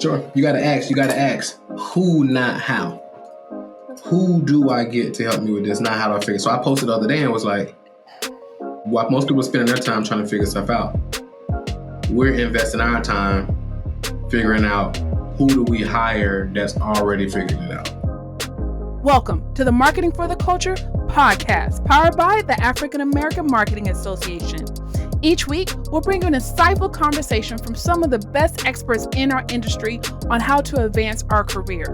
Sure. You gotta ask who, not how. Who do I get to help me with this? Not how do I figure. So I posted the other day and was like, while most people are spending their time trying to figure stuff out, we're investing our time figuring out who do we hire that's already figured it out. Welcome to the Marketing for the Culture podcast, powered by the African American Marketing Association. Each week, we'll bring you an insightful conversation from some of the best experts in our industry on how to advance our career.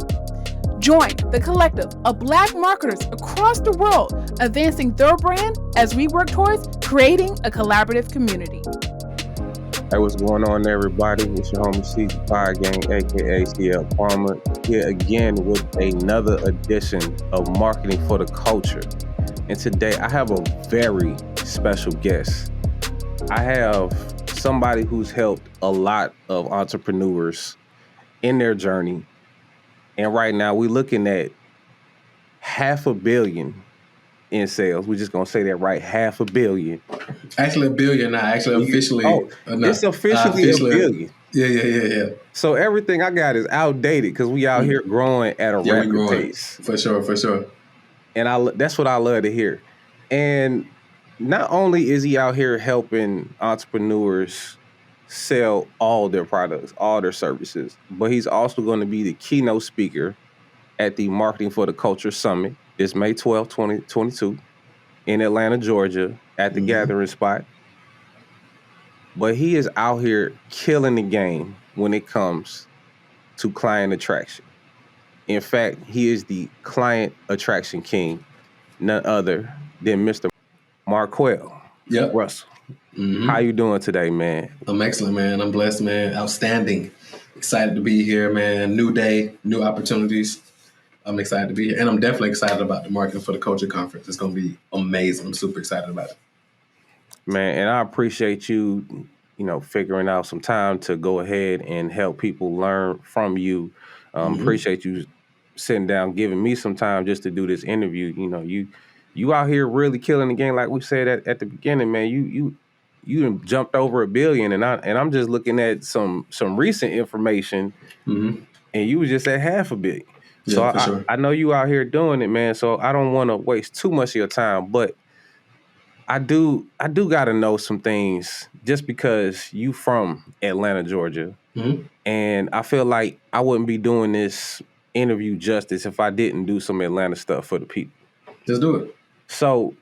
Join the collective of Black marketers across the world, advancing their brand as we work towards creating a collaborative community. Hey, what's going on, everybody? It's your homie CG Fire Gang, aka CL Palmer, here again with another edition of Marketing for the Culture. And today I have a very special guest. I have somebody who's helped a lot of entrepreneurs in their journey. And right now we're looking at $500 million in sales. We're just going to say that right, $500 million. Actually, $1 billion now. Actually, officially. It's officially $1 billion. Yeah. So everything I got is outdated because we out here growing at a rapid pace. For sure. And that's what I love to hear. And not only is he out here helping entrepreneurs sell all their products, all their services, but he's also going to be the keynote speaker at the Marketing for the Culture Summit this May 12, 2022 in Atlanta, Georgia at the Gathering Spot. But he is out here killing the game when it comes to client attraction. In fact, he is the client attraction king, none other than Mr. Marquel Russell. Mm-hmm. How you doing today, man? I'm excellent, man. I'm blessed, man. Outstanding. Excited to be here, man. New day, new opportunities. I'm excited to be here. And I'm definitely excited about the Marketing for the Culture Conference. It's going to be amazing. I'm super excited about it. Man, and I appreciate you, figuring out some time to go ahead and help people learn from you. Appreciate you sitting down, giving me some time just to do this interview. You out here really killing the game, like we said at the beginning, man. You jumped over $1 billion, and I'm just looking at some recent information, and you was just at $500 million. Yeah, so I know you out here doing it, man. So I don't want to waste too much of your time, but I do got to know some things just because you from Atlanta, Georgia, and I feel like I wouldn't be doing this interview justice if I didn't do some Atlanta stuff for the people. Just do it. So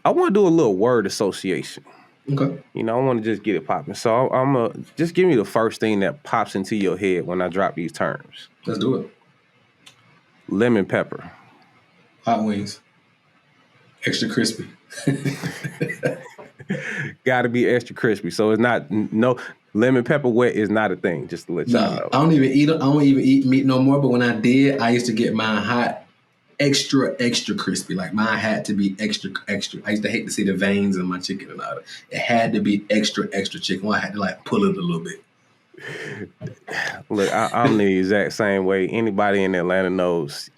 I want to do a little word association. Okay. I want to just get it popping. So I'm going to just give me the first thing that pops into your head when I drop these terms. Let's do it. Lemon pepper. Hot wings. Extra crispy. Got to be extra crispy. So it's not, no, lemon pepper wet is not a thing, just to let y'all know. I don't even eat meat no more, but when I did, I used to get mine hot, extra crispy. Like mine had to be extra. I used to hate to see the veins in my chicken and all that. It had to be extra chicken. I had to pull it a little bit. Look, I'm the exact same way. Anybody in Atlanta knows,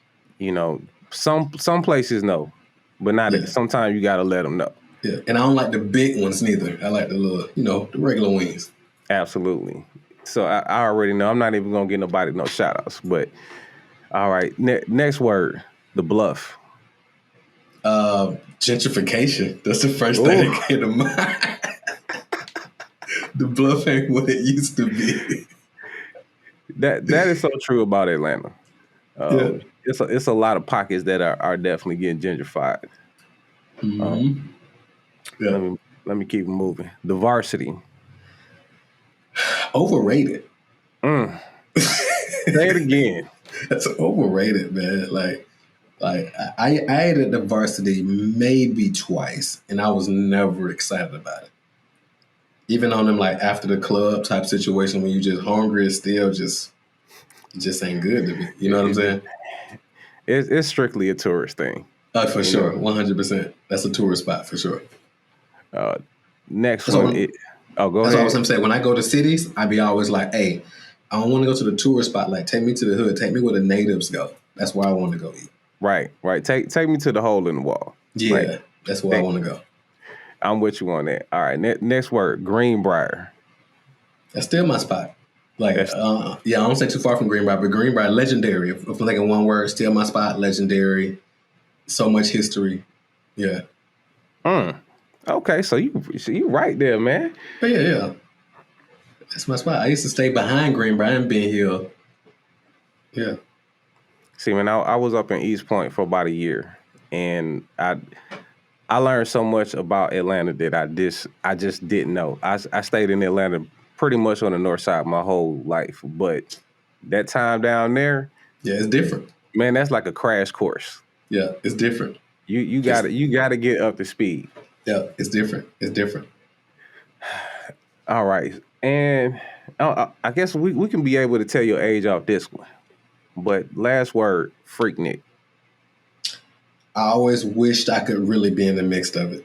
some places know, but not sometimes you got to let them know. Yeah, and I don't like the big ones neither. I like the little, the regular wings. Absolutely. So I already know. I'm not even going to get nobody no shout outs, but all right. Next word, the bluff. Gentrification. That's the first thing that came to mind. The bluff ain't what it used to be. That is so true about Atlanta. It's a lot of pockets that are definitely getting gentrified. Let me keep moving. The varsity. Overrated. Say it again. That's overrated, man. I ate at the varsity maybe twice, and I was never excited about it. Even on them after the club type situation when you just hungry, it's still it just ain't good to me. You know what I'm saying? It's strictly a tourist thing. For sure, 100%. That's a tourist spot for sure. Next one. Go ahead. That's what I was gonna say. When I go to cities, I be always like, hey, I don't want to go to the tourist spot. Take me to the hood. Take me where the natives go. That's where I want to go eat. Right. Take me to the hole in the wall. Yeah, that's where I want to go. I'm with you on that. All right, next word, Greenbrier. That's still my spot. Like, That's I don't say too far from Greenbrier, but Greenbrier, legendary. If I'm thinking one word, still my spot, legendary. So much history. Yeah. okay. So you right there, man. But yeah. That's my spot. I used to stay behind Greenbrier and Ben Hill. Yeah. See, man, I was up in East Point for about a year, and I learned so much about Atlanta that I just didn't know. I stayed in Atlanta pretty much on the north side my whole life, but that time down there, Yeah, it's different. man, that's like a crash course. Yeah, it's different. You gotta get up to speed. Yeah, it's different. It's different. All right, and I guess we can be able to tell your age off this one. But last word, Freaknik. I always wished I could really be in the mix of it.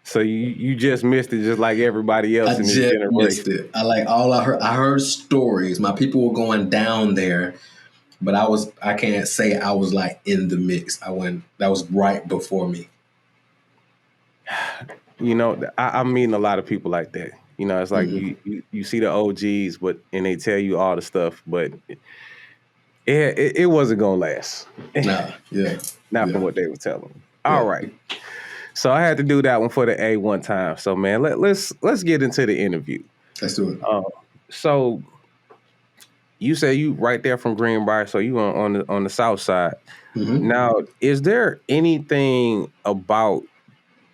So you just missed it, just like everybody else I in this just generation. missed it. I heard stories. My people were going down there, but I can't say I was like in the mix. That was right before me. You know, I meet a lot of people like that. You know, it's like you see the OGs, and they tell you all the stuff, but it wasn't gonna last. Nah, yeah. Not from what they were telling me. All right. So I had to do that one for the A one time. So man, let's get into the interview. Let's do it. So you say you right there from Greenbrier, so you on the south side. Mm-hmm. Now, is there anything about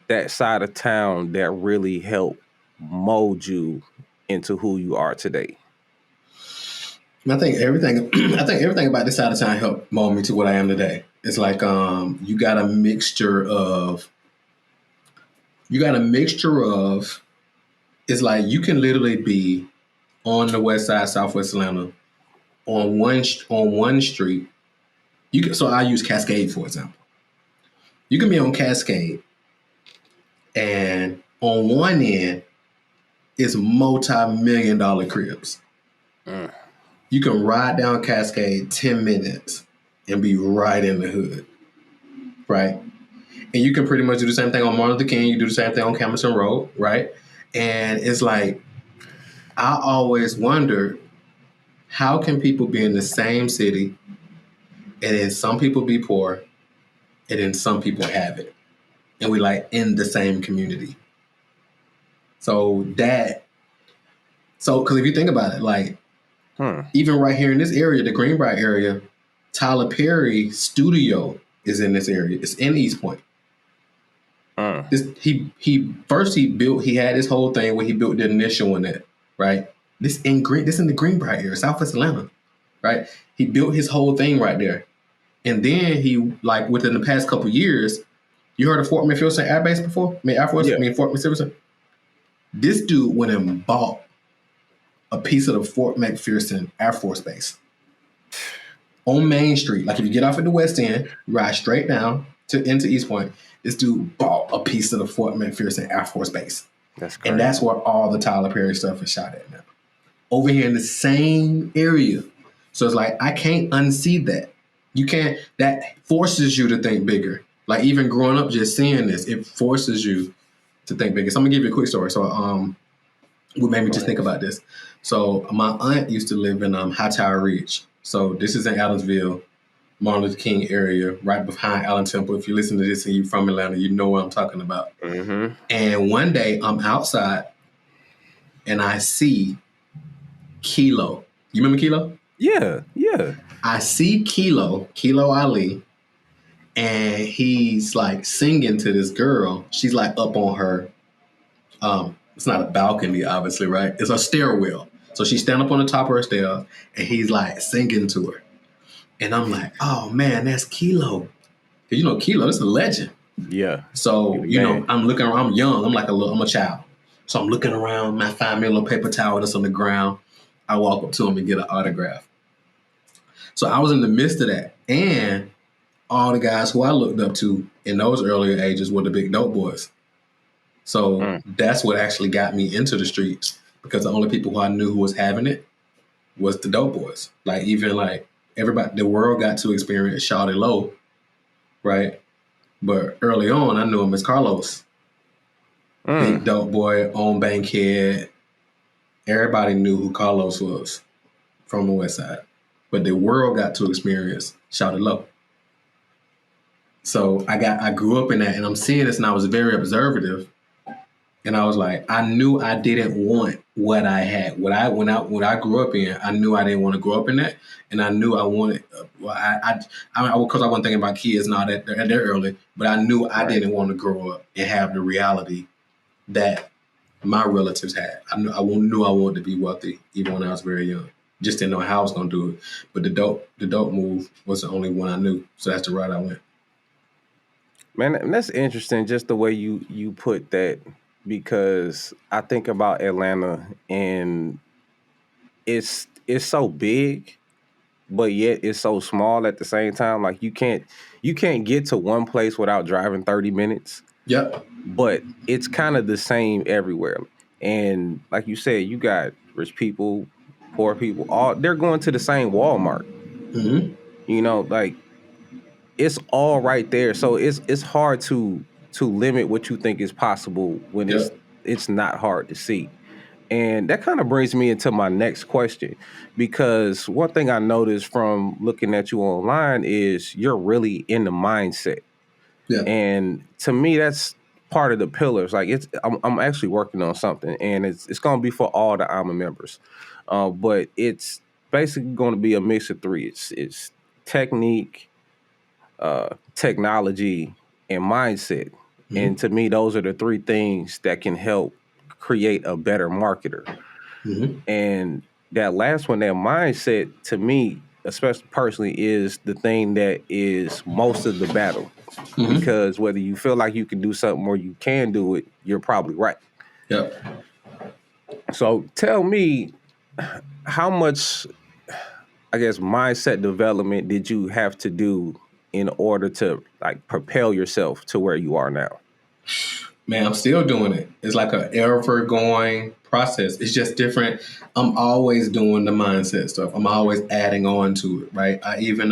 that side of town that really helped mold you into who you are today? I think everything about this side of town helped mold me to what I am today. It's like you got a mixture of. It's like you can literally be on the west side, Southwest Atlanta, on one street. So I use Cascade for example. You can be on Cascade, and on one end is multi-million-dollar cribs. You can ride down Cascade 10 minutes and be right in the hood, right? And you can pretty much do the same thing on Martin Luther King. You do the same thing on Camerton Road, right? And it's like, I always wondered, how can people be in the same city and then some people be poor and then some people have it? And we like in the same community. So because if you think about it, like even right here in this area, the Greenbrier area, Tyler Perry's studio is in this area. It's in East Point. He had this whole thing where he built the initial one at, right? This in the Greenbrier area, Southwest Atlanta, right? He built his whole thing right there. And then he, like within the past couple years, you heard of Fort McPherson Air Base before? Fort McPherson. This dude went and bought a piece of the Fort McPherson Air Force Base on Main Street. Like if you get off at the West End, you ride straight down into East Point. This dude bought a piece of the Fort McPherson Air Force Base. That's crazy. And that's where all the Tyler Perry stuff is shot at now. Over here in the same area. So it's like, I can't unsee that. You can't, that forces you to think bigger. Like even growing up, just seeing this, it forces you to think bigger. So I'm gonna give you a quick story. So what made me just think about this. So my aunt used to live in Hightower Ridge. So this is in Adamsville, Martin Luther King area, right behind Allen Temple. If you listen to this and you're from Atlanta, you know what I'm talking about. Mm-hmm. And one day I'm outside and I see Kilo. You remember Kilo? Yeah. I see Kilo Ali, and he's like singing to this girl. She's like up on her, it's not a balcony, obviously, right? It's a stairwell. So she's standing up on the top of her stair, and he's like singing to her. And I'm like, oh man, that's Kilo. Cause you know Kilo, it's a legend. Yeah. So, I'm looking around, I'm young, I'm a child. So I'm looking around, I find me a little paper towel that's on the ground. I walk up to him and get an autograph. So I was in the midst of that. And all the guys who I looked up to in those earlier ages were the big dope boys. So that's what actually got me into the streets, because the only people who I knew who was having it was the dope boys. Like even like everybody, the world got to experience Shawty Low, right? But early on, I knew him as Carlos. Big dope boy, on Bankhead, everybody knew who Carlos was from the West Side, but the world got to experience Shout It Low. So I grew up in that, and I'm seeing this, and I was very observative. And I was like, I knew I didn't want what I had. What I grew up in, I knew I didn't want to grow up in that, and I knew I wanted. Because I wasn't thinking about kids now that they're early, but I knew I didn't want to grow up and have the reality that my relatives had. I knew I wanted to be wealthy even when I was very young. Just didn't know how I was going to do it. But the dope move was the only one I knew, so that's the route I went. Man, that's interesting. Just the way you put that. Because I think about Atlanta, and it's so big, but yet it's so small at the same time. Like you can't get to one place without driving 30 minutes. Yep. But it's kind of the same everywhere. And like you said, you got rich people, poor people, all they're going to the same Walmart. Mm-hmm. You know, like it's all right there. So it's hard to limit what you think is possible when it's not hard to see. And that kind of brings me into my next question, because one thing I noticed from looking at you online is you're really in the mindset. Yeah. And to me, that's part of the pillars. Like I'm actually working on something, and it's going to be for all the AMA members. But it's basically going to be a mix of three. It's technique, technology, and mindset. Mm-hmm. And to me, those are the three things that can help create a better marketer. Mm-hmm. And that last one, that mindset, to me, especially personally, is the thing that is most of the battle. Mm-hmm. Because whether you feel like you can do something or you can do it, you're probably right. Yep. So tell me, how much, I guess, mindset development did you have to do in order to like propel yourself to where you are now? Man, I'm still doing it. It's like an ever-going process. It's just different. I'm always doing the mindset stuff. I'm always adding on to it, right? I even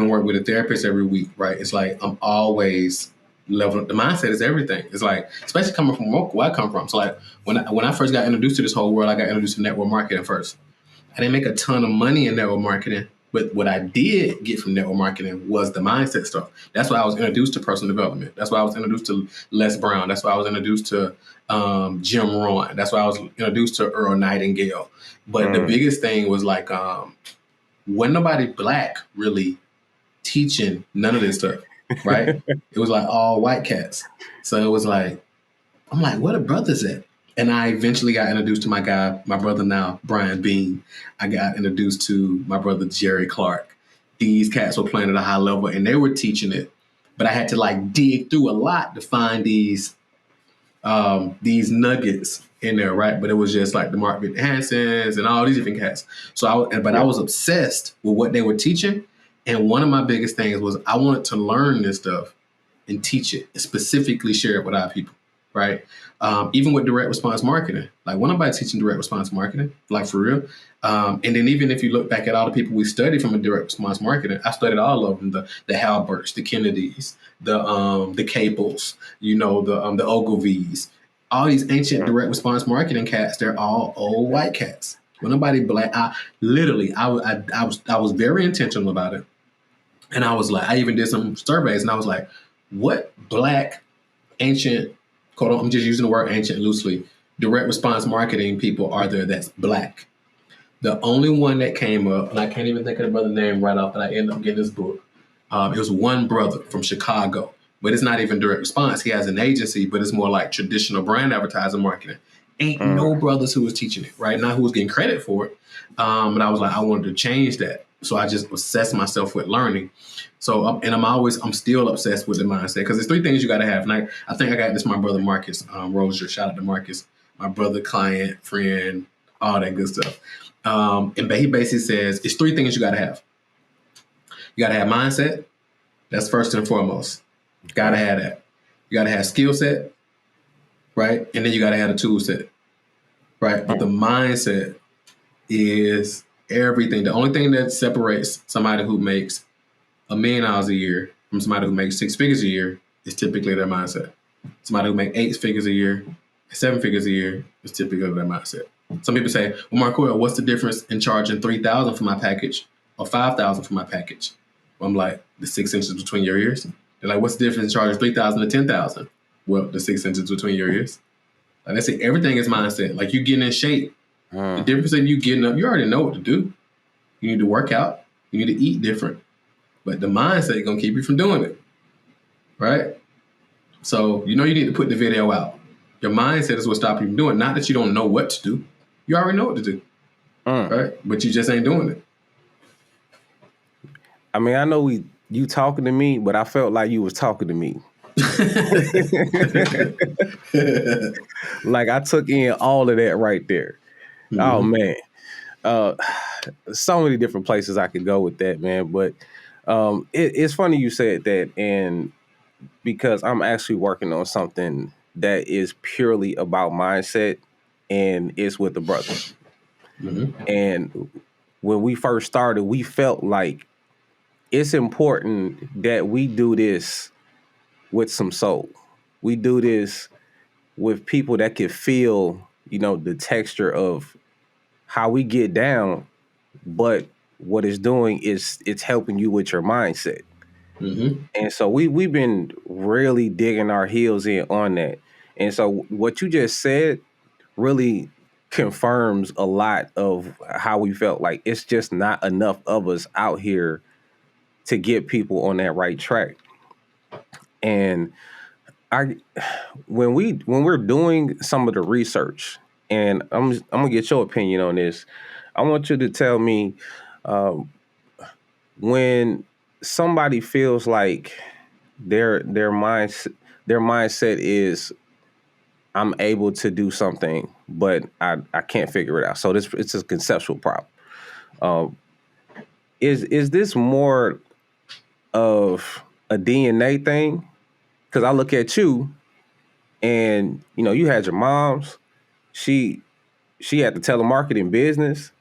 work with a therapist every week, right? It's like I'm always leveling up. The mindset is everything. It's like, especially coming from where I come from. So like when I first got introduced to this whole world, I got introduced to network marketing first. I didn't make a ton of money in network marketing, but what I did get from network marketing was the mindset stuff. That's why I was introduced to personal development. That's why I was introduced to Les Brown. That's why I was introduced to Jim Rohn. That's why I was introduced to Earl Nightingale. But the biggest thing was like, wasn't nobody black really teaching none of this stuff, right? It was like all white cats. So it was like, I'm like, where the brothers at? And I eventually got introduced to my brother now, Brian Bean. I got introduced to my brother, Jerry Clark. These cats were playing at a high level and they were teaching it. But I had to like dig through a lot to find these nuggets in there, right? But it was just like the Mark Victor Hansons and all these different cats. So I was obsessed with what they were teaching. And one of my biggest things was I wanted to learn this stuff and teach it, and specifically share it with our people, right? Even with direct response marketing, like when nobody teaching direct response marketing, like for real. And then even if you look back at all the people we studied from a direct response marketing, I studied all of them: the Halberts, the Kennedys, the Capels, the Ogilvies, all these ancient direct response marketing cats. They're all old white cats. When nobody black, I was very intentional about it. And I was like, I even did some surveys and I was like, what black ancient, I'm just using the word ancient loosely, direct response marketing people are there that's black? The only one that came up, and I can't even think of the brother's name right off, but I ended up getting this book. It was one brother from Chicago, but it's not even direct response. He has an agency, but it's more like traditional brand advertising marketing. Ain't no brothers who was teaching it, right? Not who was getting credit for it. But I was like, I wanted to change that. So I just obsessed myself with learning. So, and I'm still obsessed with the mindset, because there's three things you got to have. And I think I got this from my brother, Marcus Rozier. Shout out to Marcus, my brother, client, friend, all that good stuff. And he basically says, it's three things you got to have. You got to have mindset. That's first and foremost. Got to have that. You got to have skill set, right? And then you got to have a tool set, right? But the mindset is everything. The only thing that separates somebody who makes $1 million a year from somebody who makes 6 figures a year is typically their mindset. Somebody who makes 8 figures a year 7 figures a year is typical of that mindset. Some people say, well, Marquel, what's the difference in charging $3,000 for my package or $5,000 for my package? Well, I'm like, the 6 inches between your ears. They're like, what's the difference in charging $3,000 to $10,000? Well, the 6 inches between your ears. Like I say, everything is mindset. Like you getting in shape. The difference in you getting up, you already know what to do. You need to work out. You need to eat different. But the mindset is going to keep you from doing it. Right? So, you need to put the video out. Your mindset is what stops you from doing it. Not that you don't know what to do. You already know what to do. Right? But you just ain't doing it. I mean, I know you talking to me, but I felt like you was talking to me. Like I took in all of that right there. Mm-hmm. Oh man. So many different places I could go with that, man. But it's funny you said that, and because I'm actually working on something that is purely about mindset, and it's with the brother. Mm-hmm. And when we first started, we felt like it's important that we do this with some soul. We do this with people that can feel, the texture of how we get down, but what it's doing is it's helping you with your mindset. Mm-hmm. And so we've been really digging our heels in on that. And so what you just said really confirms a lot of how we felt. Like it's just not enough of us out here to get people on that right track. And when we're doing some of the research, and I'm gonna get your opinion on this. I want you to tell me when somebody feels like their mindset is, I'm able to do something, but I can't figure it out. So it's a conceptual problem. Is this more of a DNA thing? Because I look at you, and you had your mom's. She had the telemarketing business,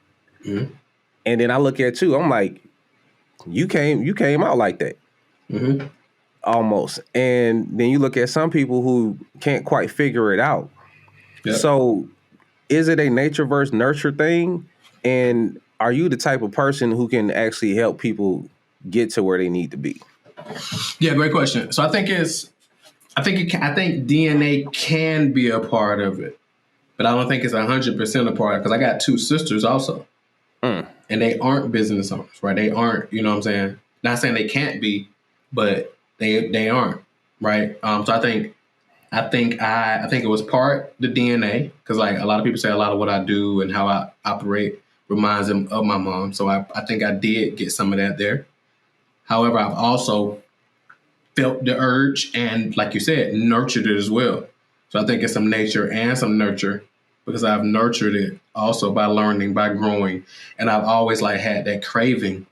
mm-hmm. And then I look at you. I'm like, you came out like that, mm-hmm. Almost. And then you look at some people who can't quite figure it out. Yep. So, is it a nature versus nurture thing? And are you the type of person who can actually help people get to where they need to be? Yeah, great question. So I think DNA can be a part of it, but I don't think it's 100% a part, because I got 2 sisters also, and they aren't business owners, right? They aren't, you know what I'm saying? Not saying they can't be, but they aren't, right? So I think it was part the DNA, because like a lot of people say a lot of what I do and how I operate reminds them of my mom. So I think I did get some of that there. However, I've also felt the urge and, like you said, nurtured it as well. So I think it's some nature and some nurture, because I've nurtured it also by learning, by growing. And I've always had that craving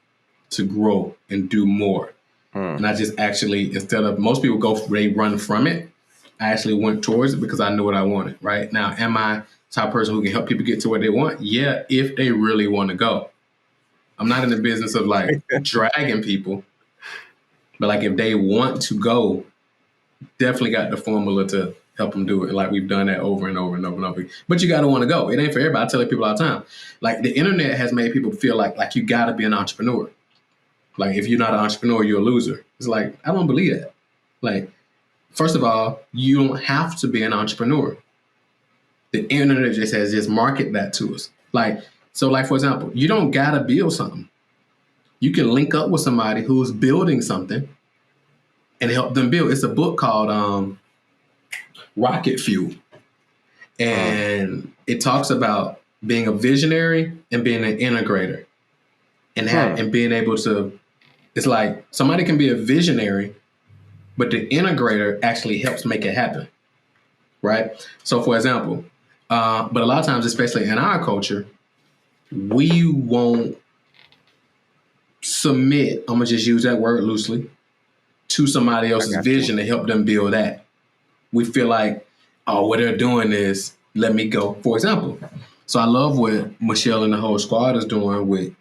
to grow and do more. And I just actually, instead of most people they run from it, I actually went towards it because I knew what I wanted, right? Now, am I the type of person who can help people get to where they want? Yeah, if they really want to go. I'm not in the business of dragging people. But if they want to go, definitely got the formula to help them do it. We've done that over and over and over and over. But you got to want to go. It ain't for everybody. I tell people all the time. The internet has made people feel like you got to be an entrepreneur. If you're not an entrepreneur, you're a loser. It's I don't believe that. First of all, you don't have to be an entrepreneur. The internet just market that to us. For example, you don't got to build something. You can link up with somebody who's building something and help them build. It's a book called Rocket Fuel. And it talks about being a visionary and being an integrator. And being able to, it's somebody can be a visionary, but the integrator actually helps make it happen. Right? So for example, but a lot of times, especially in our culture, we won't submit, I'm going to just use that word loosely, to somebody else's vision to help them build that. We feel what they're doing is, let me go. For example, so I love what Michelle and the whole squad is doing with,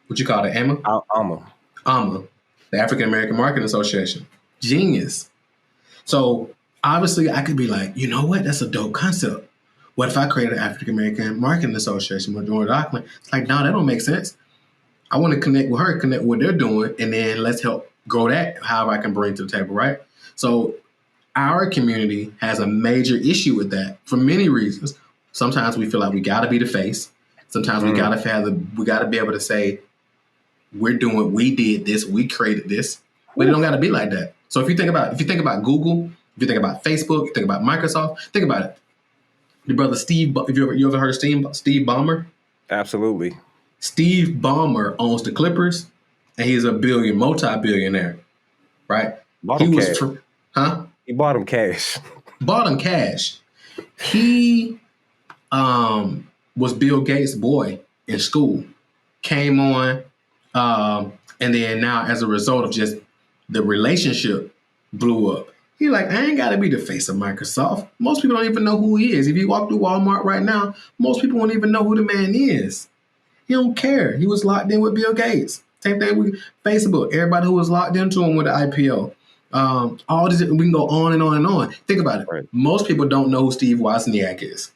what you call it, AMA, the African American Marketing Association. Genius. So obviously I could be like, you know what? That's a dope concept. What if I created an African American Marketing Association with Jordan Auckland? It's like, no, that don't make sense. I want to connect with her, connect with what they're doing, and then let's help grow that, however I can bring to the table, right? So our community has a major issue with that for many reasons. Sometimes we feel like we got to be the face. Sometimes we got to be able to say, we did this, we created this, but it don't got to be like that. So if you think about Google, if you think about Facebook, if you think about Microsoft, think about it. Your brother Steve, if you ever heard of Steve Ballmer? Absolutely. Steve Ballmer owns the Clippers, and he's a multi-billionaire, right? Bought him cash. He bought him cash. Bought him cash. He was Bill Gates' boy in school. Came on, and then now as a result of just the relationship blew up. He's like, I ain't got to be the face of Microsoft. Most people don't even know who he is. If you walk through Walmart right now, most people won't even know who the man is. He don't care. He was locked in with Bill Gates. Same thing with Facebook. Everybody who was locked into him with the IPO. All this, we can go on and on and on. Think about it. Right. Most people don't know who Steve Wozniak is.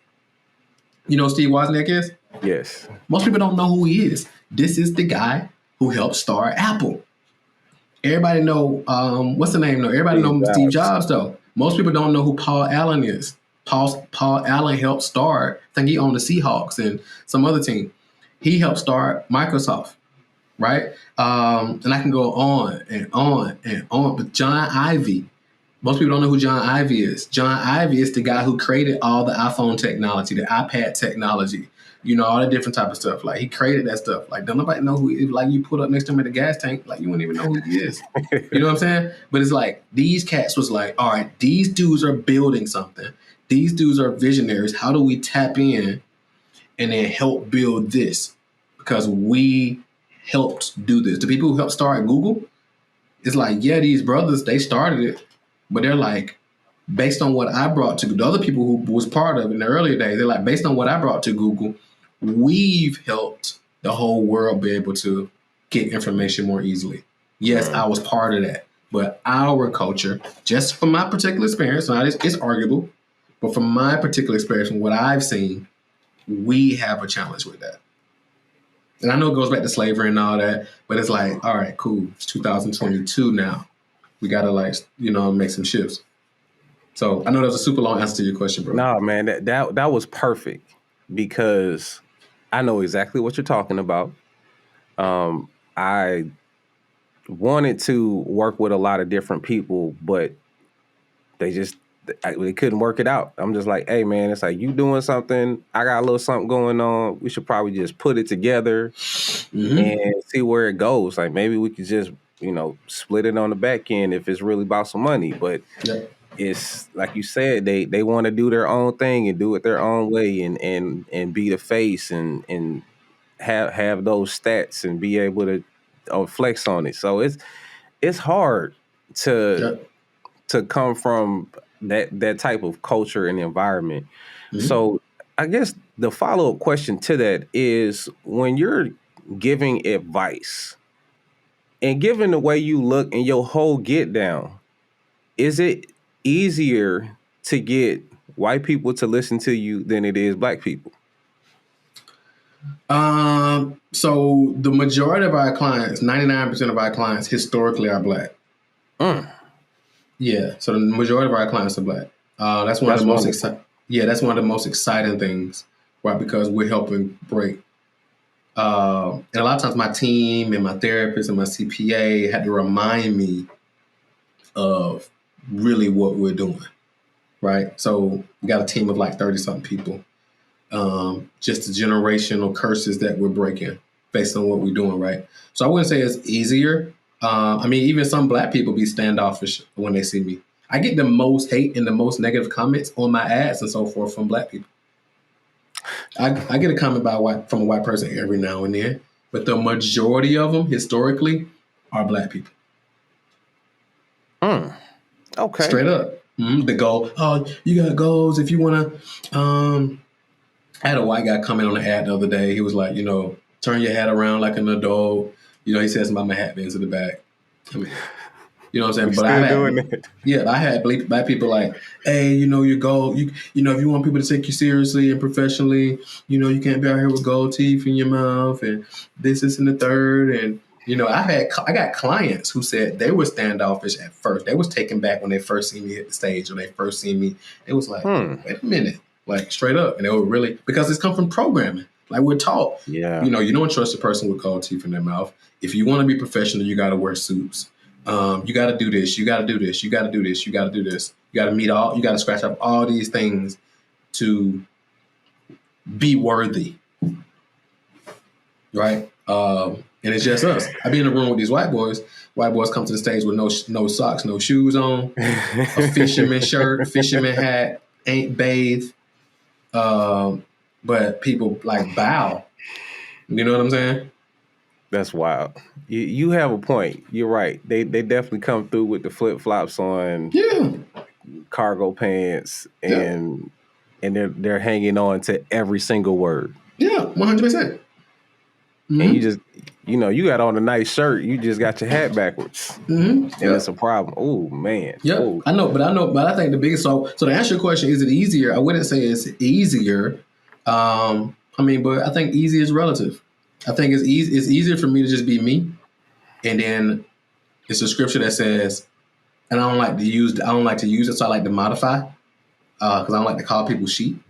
You know who Steve Wozniak is? Yes. Most people don't know who he is. This is the guy who helped start Apple. Everybody know, what's the name though? Everybody know Steve Jobs though. Most people don't know who Paul Allen is. Paul Allen helped start, I think he owned the Seahawks and some other team. He helped start Microsoft, right? And I can go on and on and on. But John Ivey, most people don't know who John Ivey is. John Ivey is the guy who created all the iPhone technology, the iPad technology, all the different type of stuff. Like he created that stuff. Like don't nobody know who he is. Like you put up next to him at the gas tank, like you wouldn't even know who he is. You know what I'm saying? But it's like these cats was like, all right, these dudes are building something. These dudes are visionaries. How do we tap in and then help build this? Because we helped do this. The people who helped start Google, it's like, yeah, these brothers, they started it, but they're like, based on what I brought to the other people who was part of it in the earlier days, they're like, based on what I brought to Google, we've helped the whole world be able to get information more easily. Yes, I was part of that, but our culture, just from my particular experience, and it's arguable, but from my particular experience, from what I've seen, we have a challenge with that. And I know it goes back to slavery and all that, but it's like, all right, cool. It's 2022 now. We got to make some shifts. So I know that was a super long answer to your question, bro. No, man, that was perfect because I know exactly what you're talking about. I wanted to work with a lot of different people, but they couldn't work it out. I'm just like, hey, man, it's like you doing something. I got a little something going on. We should probably just put it together and see where it goes. Like maybe we could just, split it on the back end if it's really about some money. But it's like you said, they want to do their own thing and do it their own way and be the face and have those stats and be able to flex on it. So it's hard to come from that type of culture and environment. So I guess the follow-up question to that is when you're giving advice and given the way you look and your whole get down, is it easier to get white people to listen to you than it is black people? So the majority of our clients, 99% of our clients historically are black. Yeah. So the majority of our clients are black. That's one of the most exciting. Yeah, that's one of the most exciting things, right? Because we're helping break. And a lot of times my team and my therapist and my CPA had to remind me of really what we're doing, right? So we got a team of like 30-something people. Just the generational curses that we're breaking based on what we're doing, right? So I wouldn't say it's easier. Even some black people be standoffish when they see me. I get the most hate and the most negative comments on my ads and so forth from black people. I get a comment from a white person every now and then, but the majority of them historically are black people. Okay. Straight up. The goal. Oh, you got goals if you want to. I had a white guy comment on the ad the other day. He was like, turn your hat around like an adult. He said something about my hat being to the back. You know what I'm saying? We But still doing that. I had black people like, hey, your goal, if you want people to take you seriously and professionally, you can't be out here with gold teeth in your mouth and this, and the third. And, I got clients who said they were standoffish at first. They was taken back when they first seen me hit the stage or they first seen me. It was like, wait a minute, like straight up. And they were really, because it's come from programming. Like we're taught, Yeah. you don't trust a person with gold teeth in their mouth. If you want to be professional, you got to wear suits. You got to do this. You got to do this. You got to do this. You got to do this. You got to you got to scratch up all these things to be worthy. Right. And it's just us. I be in the room with these white boys. White boys come to the stage with no socks, no shoes on, a fisherman shirt, fisherman hat, ain't bathed. But people like bow. You know what I'm saying? That's wild. You have a point. You're right. They definitely come through with the flip flops on, cargo pants, and they're hanging on to every single word. Yeah, 100%. And you just, you got on a nice shirt. You just got your hat backwards, and it's a problem. Oh man. Yeah, Ooh. I know, but I think the biggest. So to answer your question, is it easier? I wouldn't say it's easier. But I think easy is relative. I think it's easy. It's easier for me to just be me, and then it's a scripture that says, and I don't like to use it, so I like to modify, because I don't like to call people sheep.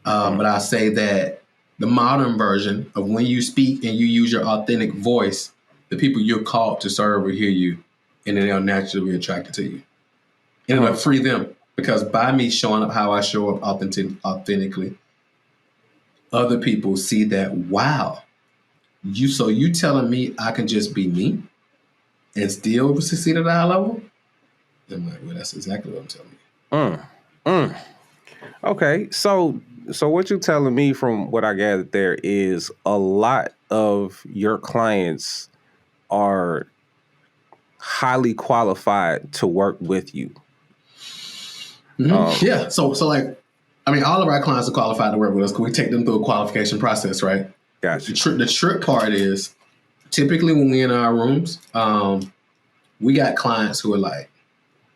But I say that the modern version of when you speak and you use your authentic voice, the people you're called to serve will hear you, and then they'll naturally be attracted to you. And it'll free them, because by me showing up how I show up authentically, other people see that, wow, you telling me I can just be me and still succeed at a high level? I'm like, well, that's exactly what I'm telling you. Okay, so what you're telling me from what I gathered there is a lot of your clients are highly qualified to work with you. Yeah. So like, all of our clients are qualified to work with us because we take them through a qualification process, right? Gotcha. The trick part is typically when we're in our rooms, we got clients who are like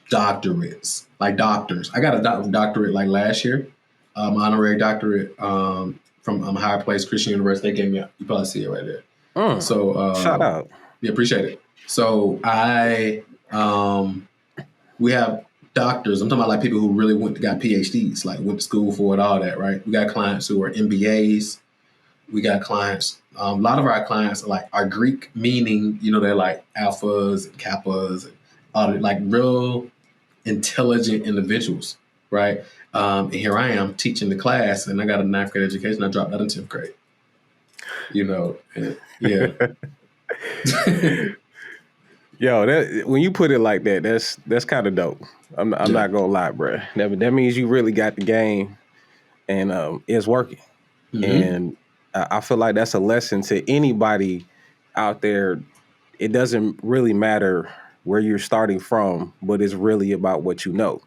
doctorates, like doctors. I got a doctorate like last year, honorary doctorate from Higher Place Christian University. They gave me, you probably see it right there. So shout out. Yeah, appreciate it. So we have doctors. I'm talking about like people who really got PhDs, like went to school for it, all that, right? We got clients who are MBAs. We got clients. A lot of our clients are Greek, meaning, they're like alphas and kappas, and like real intelligent individuals, right? And here I am teaching the class, and I got a 9th grade education. I dropped out in 10th grade. Yeah. Yo, when you put it like that, that's kind of dope. I'm not gonna lie, bro. That means you really got the game, and it's working. And I feel like that's a lesson to anybody out there. It doesn't really matter where you're starting from, but it's really about what you know.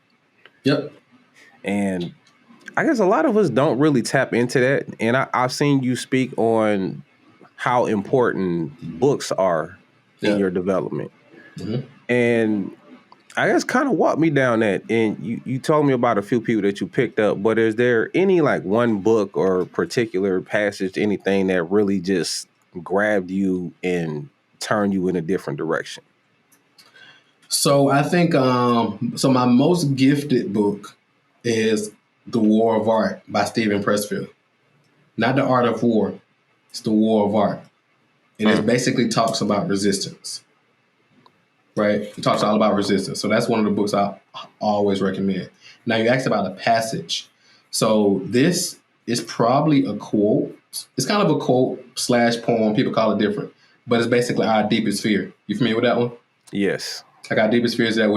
Yep. And I guess a lot of us don't really tap into that. And I've seen you speak on how important books are in your development. And I guess kind of walk me down that. And you told me about a few people that you picked up, but is there any like one book or particular passage, anything that really just grabbed you and turned you in a different direction? So I think, my most gifted book is The War of Art by Stephen Pressfield. Not The Art of War, it's The War of Art. And it basically talks about resistance, right? It talks all about resistance. So that's one of the books I always recommend. Now you asked about a passage. So this is probably a quote. It's kind of a quote / poem. People call it different, but it's basically our deepest fear. You familiar with that one? Yes. Like our deepest fear is that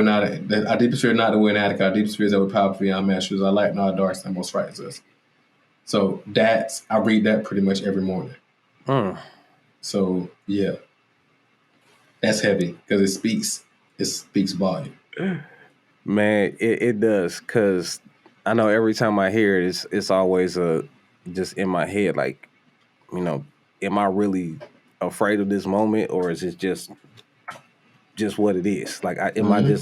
our deepest fear not that we're inadequate. Our deepest fear is that we're powerful beyond measures. Our light and our dark that most frightens us. So I read that pretty much every morning. So yeah, that's heavy because it speaks volume. Man, it does, because I know every time I hear it, it's always just in my head, like, am I really afraid of this moment, or is it just just what it is? Like, am I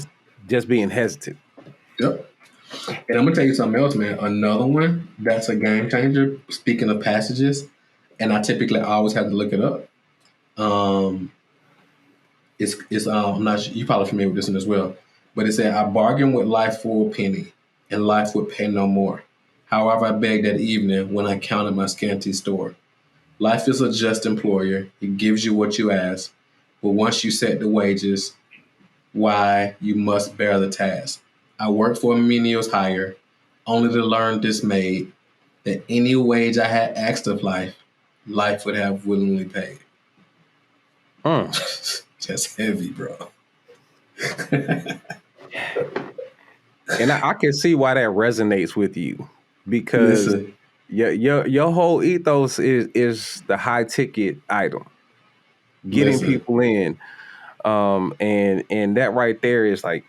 just being hesitant? Yep. And I'm gonna tell you something else, man. Another one that's a game changer. Speaking of passages, and I typically always have to look it up. It's I'm not sure, you probably familiar with this one as well, but it said, "I bargained with life for a penny, and life would pay no more. However, I begged that evening when I counted my scanty store. Life is a just employer; it gives you what you ask, but once you set the wages, why you must bear the task. I worked for a menial's hire, only to learn dismayed that any wage I had asked of life, life would have willingly paid." Just heavy, bro. And I can see why that resonates with you, because Listen, your whole ethos is the high ticket item, getting people in, and that right there is like,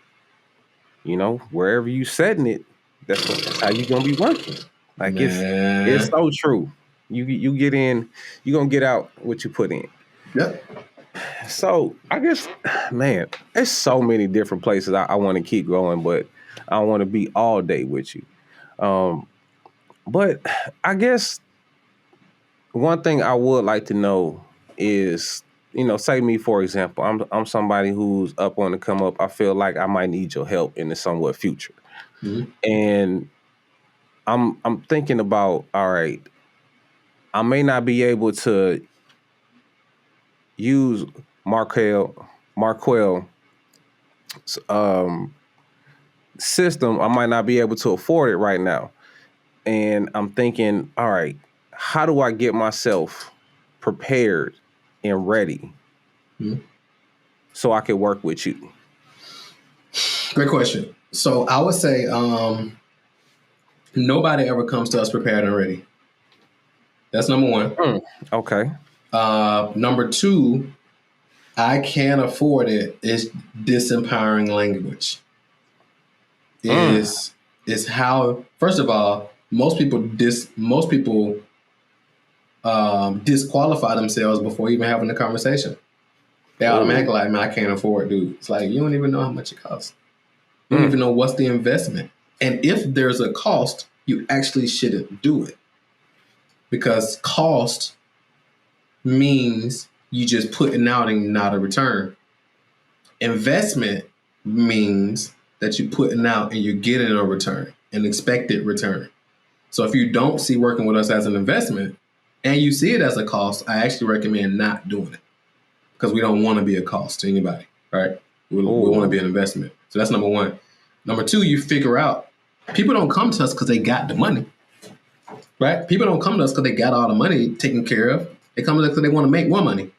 wherever you setting it, that's how you gonna be working. Like, man. it's so true. You get in, you gonna get out what you put in. Yep. So I guess, man, there's so many different places I want to keep going, but I want to be all day with you. But I guess one thing I would like to know is, say me, for example, I'm somebody who's up on the come up. I feel like I might need your help in the somewhat future. Mm-hmm. And I'm thinking about, all right, I may not be able to use Marquel system. I might not be able to afford it right now. And I'm thinking, all right, how do I get myself prepared and ready so I can work with you? Great question. So I would say nobody ever comes to us prepared and ready. That's number one. Okay. Number two, I can't afford it. Is disempowering language. Is how, first of all, most people disqualify themselves before even having the conversation. They automatically like, man, I can't afford it, dude. It's like, you don't even know how much it costs. You don't even know what's the investment. And if there's a cost, you actually shouldn't do it. Because cost means you just putting out and not a return. Investment means that you're putting out and you're getting a return, an expected return. So if you don't see working with us as an investment and you see it as a cost, I actually recommend not doing it, because we don't want to be a cost to anybody, right? We want to be an investment. So that's number one. Number two, you figure out people don't come to us because they got the money, right? People don't come to us because they got all the money taken care of. They come to us because they want to make more money.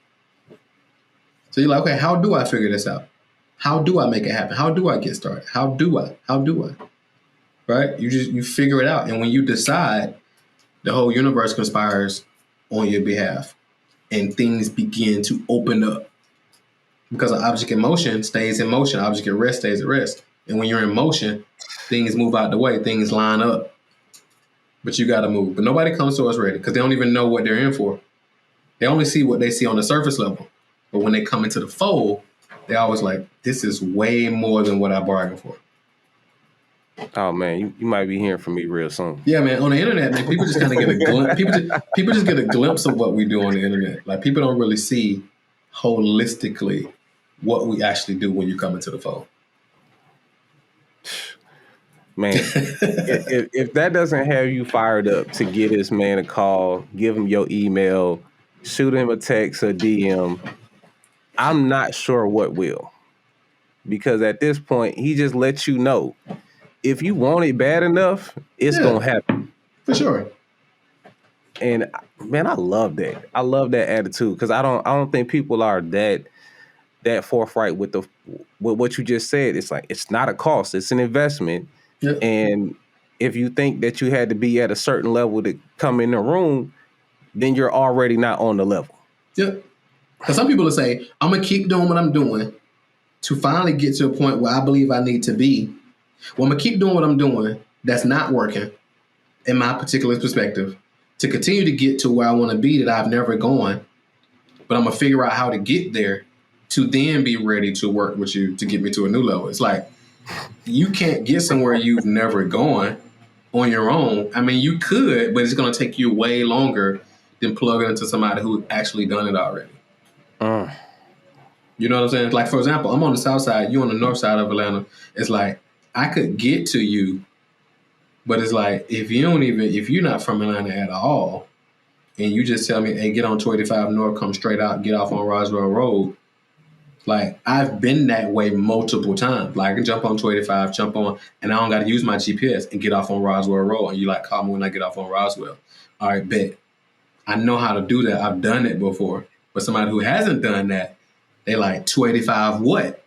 So you're like, okay, how do I figure this out? How do I make it happen? How do I get started? How do I? Right? You figure it out. And when you decide, the whole universe conspires on your behalf and things begin to open up. Because an object in motion stays in motion. Object at rest stays at rest. And when you're in motion, things move out the way. Things line up. But you got to move. But nobody comes to us ready because they don't even know what they're in for. They only see what they see on the surface level. But when they come into the fold, they always like, this is way more than what I bargained for. Oh man, you might be hearing from me real soon. Yeah, man. On the internet, man, people just kind of get a glimpse. People just get a glimpse of what we do on the internet. Like, people don't really see holistically what we actually do when you come into the fold. Man, if that doesn't have you fired up to get this man a call, give him your email, shoot him a text or DM, I'm not sure what will. Because at this point, he just lets you know, if you want it bad enough, it's going to happen. For sure. And man, I love that. I love that attitude, because I don't think people are that forthright with what you just said. It's like, it's not a cost, it's an investment. Yep. And if you think that you had to be at a certain level to come in the room, then you're already not on the level. Yep. Because some people will say, I'm going to keep doing what I'm doing to finally get to a point where I believe I need to be. Well, I'm going to keep doing what I'm doing that's not working in my particular perspective to continue to get to where I want to be that I've never gone. But I'm going to figure out how to get there to then be ready to work with you to get me to a new level. It's like, you can't get somewhere you've never gone on your own. I mean, you could, but it's going to take you way longer than plugging into somebody who's actually done it already. You know what I'm saying? Like, for example, I'm on the south side, you on the north side of Atlanta. It's like, I could get to you, but it's like, if you're not from Atlanta at all, and you just tell me, hey, get on 285 North, come straight out, get off on Roswell Road. Like, I've been that way multiple times. Like, I can jump on 285, and I don't got to use my GPS and get off on Roswell Road. And you like, call me when I get off on Roswell. All right, bet. I know how to do that. I've done it before. But somebody who hasn't done that, they like, 285 what?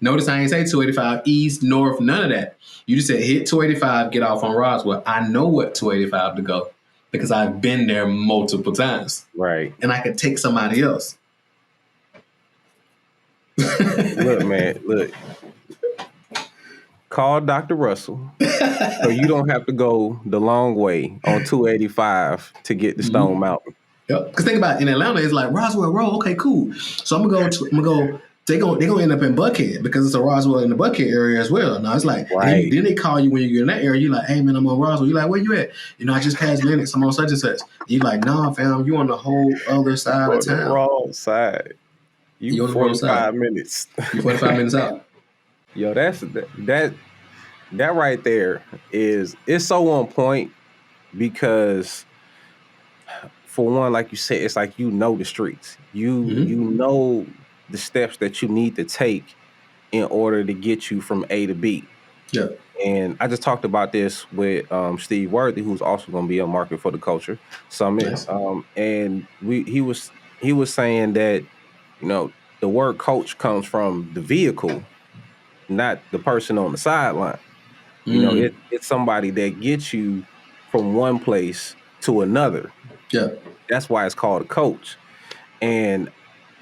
Notice I ain't say 285 east, north, none of that. You just said hit 285, get off on Roswell. I know what 285 to go because I've been there multiple times. Right. And I could take somebody else. Look, man, look. Call Dr. Russell so you don't have to go the long way on 285 to get to Stone Mountain. Yep. Because think about it, in Atlanta, it's like Roswell Road. Okay, cool. So I'm gonna go. They're gonna end up in Buckhead because it's a Roswell in the Buckhead area as well. Now it's like, right. Then they call you when you get in that area. You're like, hey man, I'm on Roswell. You're like, where you at? I just passed Lennox. I'm on such and such. You're like, nah, fam, you on the whole other side of town. The wrong side. You 45 minutes. You 45 minutes out. Yo, that right there it's so on point because, for one, like you said, it's like the streets. You know the steps that you need to take in order to get you from A to B. Yeah. And I just talked about this with Steve Worthy, who's also going to be on Market for the Culture Summit. Nice. And he was saying that, the word coach comes from the vehicle, not the person on the sideline. It's somebody that gets you from one place to another. Yeah. That's why it's called a coach. And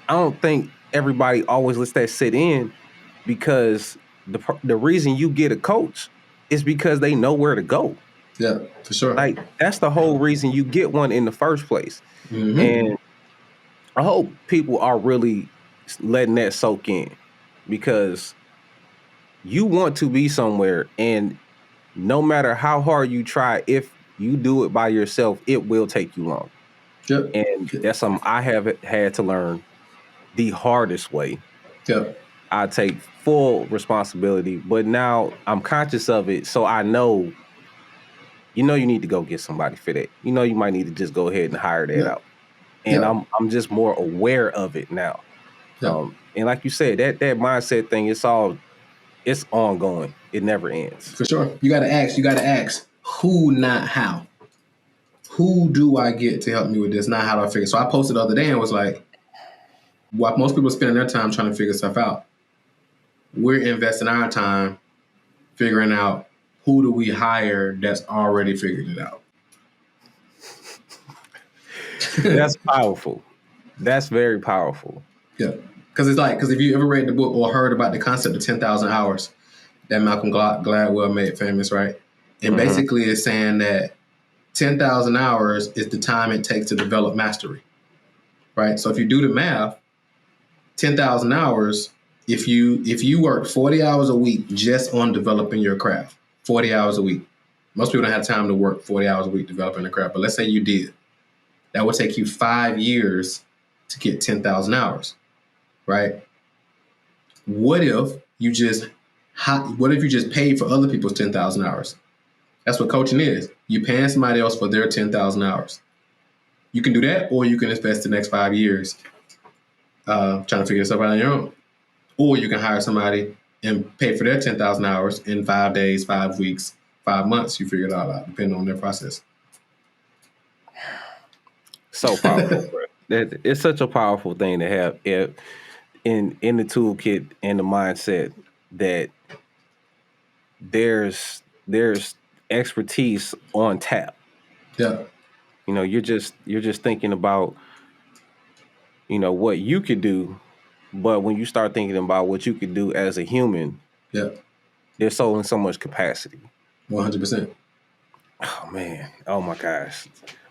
I don't think everybody always lets that sit in, because the reason you get a coach is because they know where to go. Yeah, for sure. Like, that's the whole reason you get one in the first place. Mm-hmm. And I hope people are really letting that soak in, because you want to be somewhere, and no matter how hard you try, if you do it by yourself, it will take you long. Yep. And that's something I have had to learn the hardest way. Yep. I take full responsibility, but now I'm conscious of it, so I know, you need to go get somebody for that. You might need to just go ahead and hire that out. And I'm just more aware of it now. Yeah. And like you said, that mindset thing, it's ongoing. It never ends. For sure. You got to ask who, not how. Who do I get to help me with this? Not how do I figure. So I posted the other day and was like, while most people are spending their time trying to figure stuff out, we're investing our time figuring out who do we hire that's already figured it out. That's powerful. That's very powerful. Yeah. Because if you ever read the book or heard about the concept of 10,000 hours that Malcolm Gladwell made famous, right? And basically it's saying that 10,000 hours is the time it takes to develop mastery, right? So if you do the math, 10,000 hours, if you work 40 hours a week just on developing your craft, 40 hours a week. Most people don't have time to work 40 hours a week developing the craft, but let's say you did. That would take you 5 years to get 10,000 hours, right? What if you just paid for other people's 10,000 hours? That's what coaching is. You're paying somebody else for their 10,000 hours. You can do that, or you can invest the next 5 years trying to figure this out on your own. Or you can hire somebody and pay for their 10,000 hours in 5 days, 5 weeks, 5 months. You figure it all out, depending on their process. So powerful, bro. It's such a powerful thing to have in the toolkit and the mindset that there's expertise on tap. Yeah. You're just thinking about, what you could do, but when you start thinking about what you could do as a human, there's so much capacity. 100%. Oh man. Oh my gosh.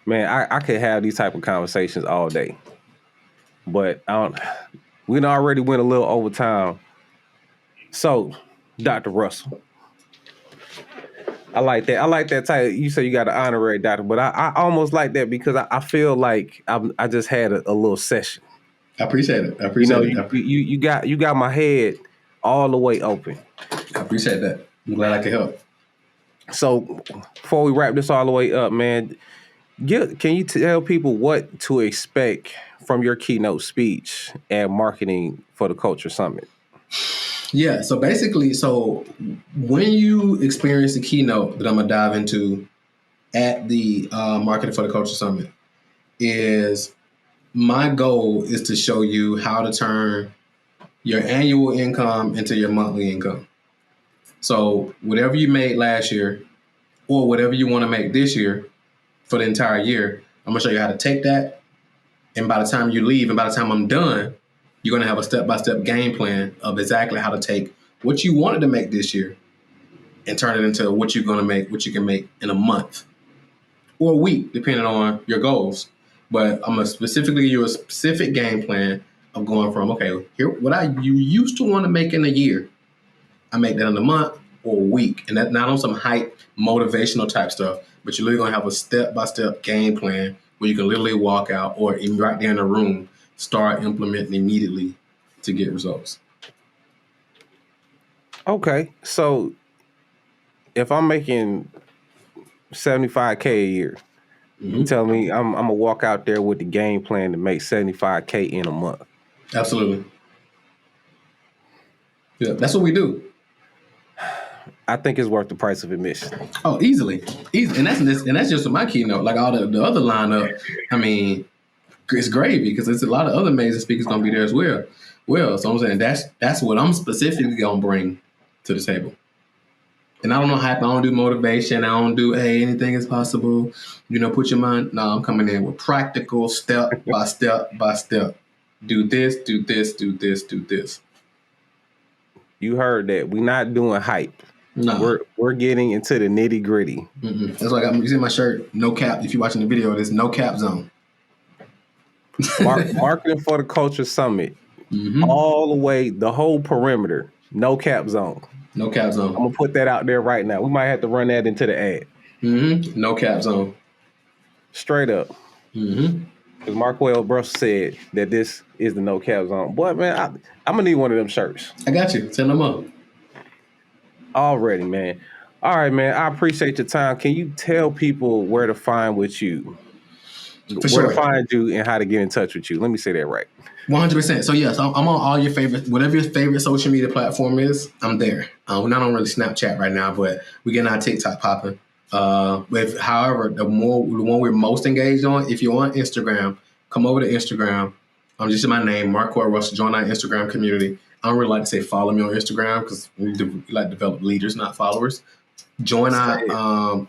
Man, I could have these type of conversations all day. But We done already went a little over time. So, Dr. Russell, I like that. I like that title. You say you got an honorary doctor, but I almost like that because I feel like I just had a little session. I appreciate it. You got my head all the way open. I appreciate that. I'm glad I could help. So before we wrap this all the way up, man, can you tell people what to expect from your keynote speech at Marketing for the Culture Summit? Yeah, so basically, when you experience the keynote that I'm gonna dive into at the Marketing for the Culture Summit, is my goal is to show you how to turn your annual income into your monthly income. So whatever you made last year, or whatever you want to make this year for the entire year, I'm gonna show you how to take that. And by the time you leave, and by the time I'm done, you're gonna have a step-by-step game plan of exactly how to take what you wanted to make this year and turn it into what you can make in a month or a week, depending on your goals. But I'm gonna specifically give you a specific game plan of going from, okay, here what you used to want to make in a year, I make that in a month or a week. And that's not on some hype, motivational type stuff, but you're literally gonna have a step-by-step game plan where you can literally walk out or even right there in the room, start implementing immediately to get results. Okay, so if I'm making $75K a year, you tell me I'm gonna walk out there with the game plan to make $75K in a month. Absolutely. Yeah, that's what we do. I think it's worth the price of admission. Oh, easily. And that's just my keynote. Like all the other lineup, I mean, it's gravy because there's a lot of other amazing speakers gonna be there as well. So I'm saying that's what I'm specifically gonna bring to the table. And I don't know hype. I don't do motivation. I don't do, hey, anything is possible. Put your mind. No, I'm coming in with practical, step by step by step. Do this, do this, do this, do this. You heard that. We're not doing hype. No. We're getting into the nitty gritty. Mm-hmm. That's why you see my shirt, no cap. If you're watching the video, there's no cap zone. Marketing for the Culture Summit. All the way, the whole perimeter, no cap zone. No cap zone. I'm going to put that out there right now. We might have to run that into the ad. No cap zone. Straight up. Because Marquel Russell said that this is the no cap zone. Boy, man, I'm going to need one of them shirts. I got you. Send them up. Already, man. All right, man. I appreciate your time. Can you tell people where to find with you? To find you and how to get in touch with you. Let me say that right. 100%. So yes, I'm on all your favorite, whatever your favorite social media platform is, I'm there. We're not on really Snapchat right now, but we're getting our TikTok popping. However, the one we're most engaged on, if you're on Instagram, come over to Instagram. Just in my name, Marquel Russell. Join our Instagram community. I don't really like to say follow me on Instagram because we like to develop leaders, not followers. Join our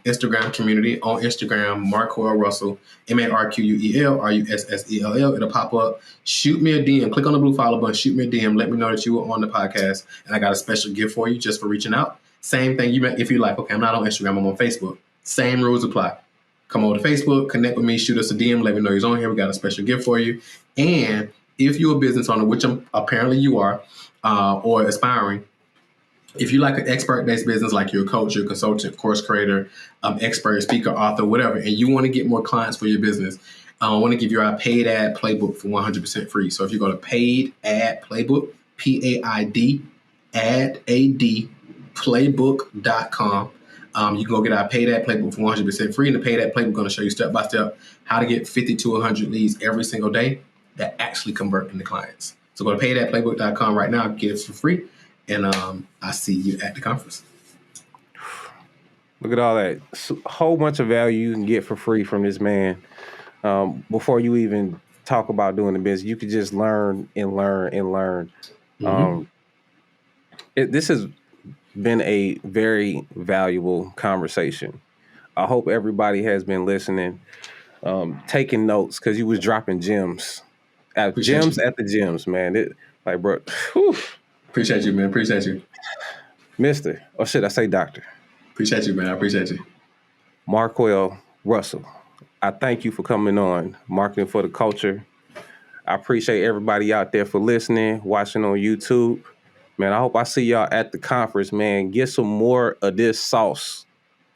Instagram community on Instagram, Marquel Russell, MARQUEL RUSSELL. It'll pop up. Shoot me a DM. Click on the blue follow button. Shoot me a DM. Let me know that you were on the podcast, and I got a special gift for you just for reaching out. Same thing. If you're like, okay, I'm not on Instagram, I'm on Facebook. Same rules apply. Come over to Facebook, connect with me, shoot us a DM, let me know you're on here. We got a special gift for you. And if you're a business owner, which apparently you are, or aspiring, if you like an expert-based business, like you're a coach, you're a consultant, course creator, expert, speaker, author, whatever, and you want to get more clients for your business, I want to give you our paid ad playbook for 100% free. So if you go to paid ad playbook, PAID, ad playbook.com, you can go get our paid ad playbook for 100% free. And the paid ad playbook is going to show you step-by-step how to get 50 to 100 leads every single day that actually convert into clients. So go to paidadplaybook.com right now, get it for free. And I see you at the conference. Look at all that. A whole bunch of value you can get for free from this man. Before you even talk about doing the business, you could just learn and learn and learn. This has been a very valuable conversation. I hope everybody has been listening, taking notes, because you was dropping gems. At the gems, man. Bro, whew. Appreciate you, man. Appreciate you. Mister, or should I say doctor? Appreciate you, man. I appreciate you. Marquel Russell, I thank you for coming on Marketing for the Culture. I appreciate everybody out there for listening, watching on YouTube. Man, I hope I see y'all at the conference, man. Get some more of this sauce.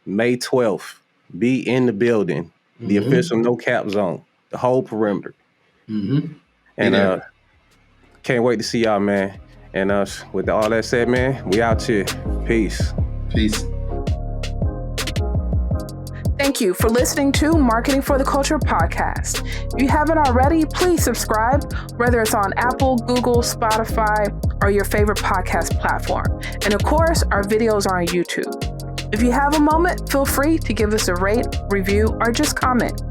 May 12th. Be in the building. The official No Cap Zone. The whole perimeter. And can't wait to see y'all, man. And with all that said, man, we out here. Peace. Peace. Thank you for listening to Marketing for the Culture podcast. If you haven't already, please subscribe, whether it's on Apple, Google, Spotify, or your favorite podcast platform. And of course, our videos are on YouTube. If you have a moment, feel free to give us a rate, review, or just comment.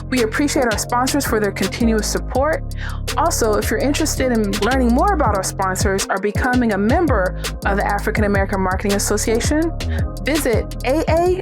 We appreciate our sponsors for their continuous support. Also, if you're interested in learning more about our sponsors or becoming a member of the African American Marketing Association, visit aa-ma.org.